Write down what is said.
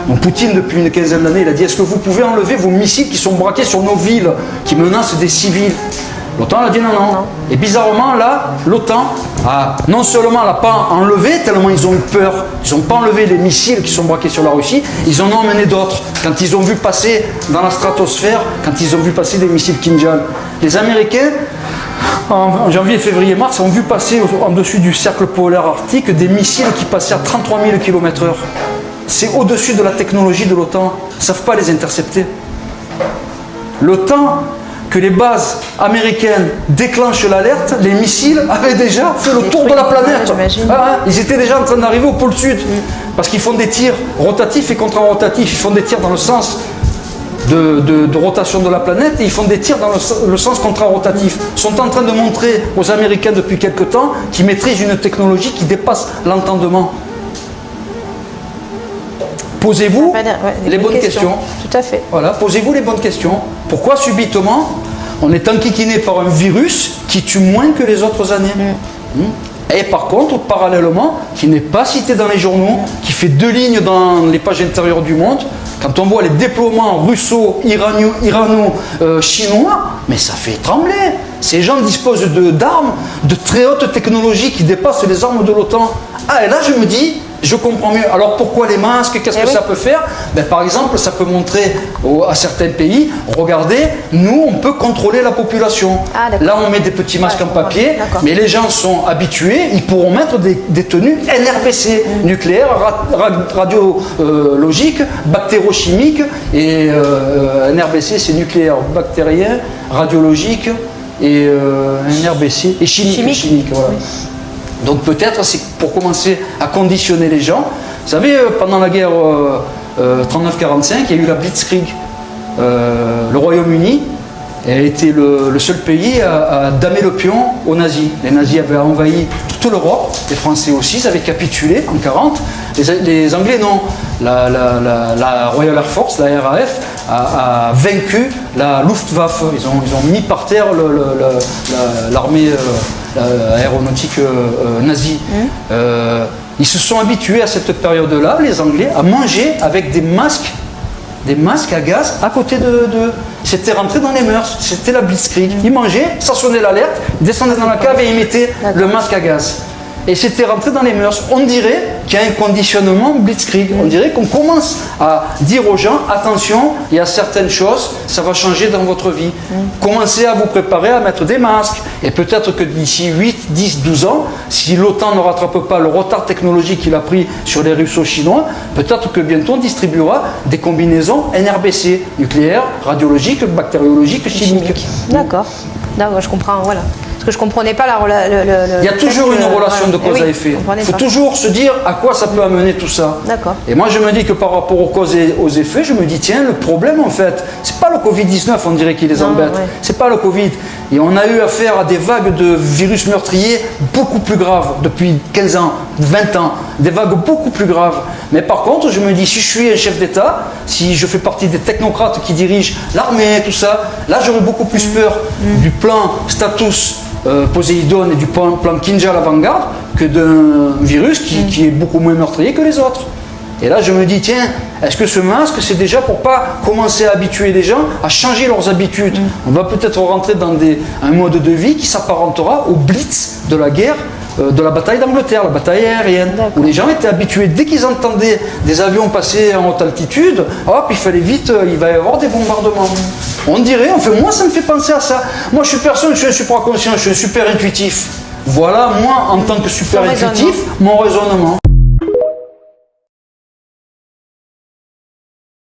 Donc Poutine, depuis une quinzaine d'années, il a dit: est-ce que vous pouvez enlever vos missiles qui sont braqués sur nos villes, qui menacent des civils? L'OTAN a dit non, non. Et bizarrement, là, l'OTAN non seulement l'a pas enlevé, tellement ils ont eu peur, ils n'ont pas enlevé les missiles qui sont braqués sur la Russie, ils en ont emmené d'autres. Quand ils ont vu passer dans la stratosphère, quand ils ont vu passer des missiles Kinjal. Les Américains, en janvier, février, mars, ont vu passer en dessus du cercle polaire arctique des missiles qui passaient à 33 000 km/h. C'est au-dessus de la technologie de l'OTAN. Ils ne savent pas les intercepter. Le temps que les bases américaines déclenchent l'alerte, les missiles avaient déjà fait le tour de la planète. Ils étaient déjà en train d'arriver au pôle sud. Parce qu'ils font des tirs rotatifs et contre-rotatifs. Ils font des tirs dans le sens de rotation de la planète et ils font des tirs dans le sens contre-rotatif. Ils sont en train de montrer aux Américains depuis quelque temps qu'ils maîtrisent une technologie qui dépasse l'entendement. Posez-vous les bonnes questions. Tout à fait. Voilà, posez-vous les bonnes questions. Pourquoi subitement on est enquiquiné par un virus qui tue moins que les autres années? Et par contre, parallèlement, qui n'est pas cité dans les journaux, qui fait 2 lignes dans les pages intérieures du Monde, quand on voit les déploiements russo-irano-chinois, mais ça fait trembler. Ces gens disposent d'armes de très haute technologie qui dépassent les armes de l'OTAN. Ah, et là je me dis, je comprends mieux. Alors pourquoi les masques? Qu'est-ce que ça peut faire? Par exemple, ça peut montrer à certains pays, regardez, nous on peut contrôler la population. Là on met des petits masques en papier, mais les gens sont habitués, ils pourront mettre des tenues NRBC, nucléaire, radiologique, bactérochimique, et NRBC c'est nucléaire, bactérien, radiologique, et NRBC, et chimique. Voilà. Donc peut-être c'est pour commencer à conditionner les gens. Vous savez, pendant la guerre 39-45, il y a eu la Blitzkrieg. Le Royaume-Uni a été le seul pays à damer le pion aux nazis. Les nazis avaient envahi toute l'Europe, les Français aussi, ils avaient capitulé en 1940. Les Anglais non. La Royal Air Force, la RAF, a vaincu la Luftwaffe. Ils ont mis par terre l'armée aéronautique nazie. Ils se sont habitués à cette période-là, les Anglais, à manger avec des masques à gaz à côté C'était rentré dans les mœurs, c'était la Blitzkrieg. Ils mangeaient, ça sonnait l'alerte, ils descendaient dans la cave et ils mettaient le masque à gaz. Et c'était rentré dans les mœurs. On dirait qu'il y a un conditionnement Blitzkrieg. On dirait qu'on commence à dire aux gens, attention, il y a certaines choses, ça va changer dans votre vie. Commencez à vous préparer à mettre des masques. Et peut-être que d'ici 8, 10, 12 ans, si l'OTAN ne rattrape pas le retard technologique qu'il a pris sur les russo-chinois, peut-être que bientôt on distribuera des combinaisons NRBC, nucléaire, radiologique, bactériologique, chimique. D'accord. Je comprends, voilà. Parce que je ne comprenais pas il y a toujours une relation de cause à effet. Il faut toujours se dire à quoi ça peut amener tout ça. Et moi je me dis que par rapport aux causes et aux effets, je me dis tiens, le problème en fait, c'est pas le Covid-19 on dirait qui les embête, c'est pas le Covid. Et on a eu affaire à des vagues de virus meurtriers beaucoup plus graves depuis 15 ans, 20 ans, des vagues beaucoup plus graves. Mais par contre, je me dis, si je suis un chef d'État, si je fais partie des technocrates qui dirigent l'armée, tout ça, là j'aurais beaucoup plus peur du plan status Poséidon et du plan Kinjal avant-garde que d'un virus qui est beaucoup moins meurtrier que les autres. Et là je me dis, tiens, est-ce que ce masque c'est déjà pour pas commencer à habituer les gens à changer leurs habitudes? On va peut-être rentrer dans un mode de vie qui s'apparentera au blitz de la guerre, de la bataille d'Angleterre, la bataille aérienne, où les gens étaient habitués, dès qu'ils entendaient des avions passer en haute altitude, hop, il fallait vite, il va y avoir des bombardements. On dirait, moi ça me fait penser à ça. Moi je suis personne, je suis un supraconscient, je suis un super intuitif. Voilà, moi en tant que super intuitif, mon raisonnement.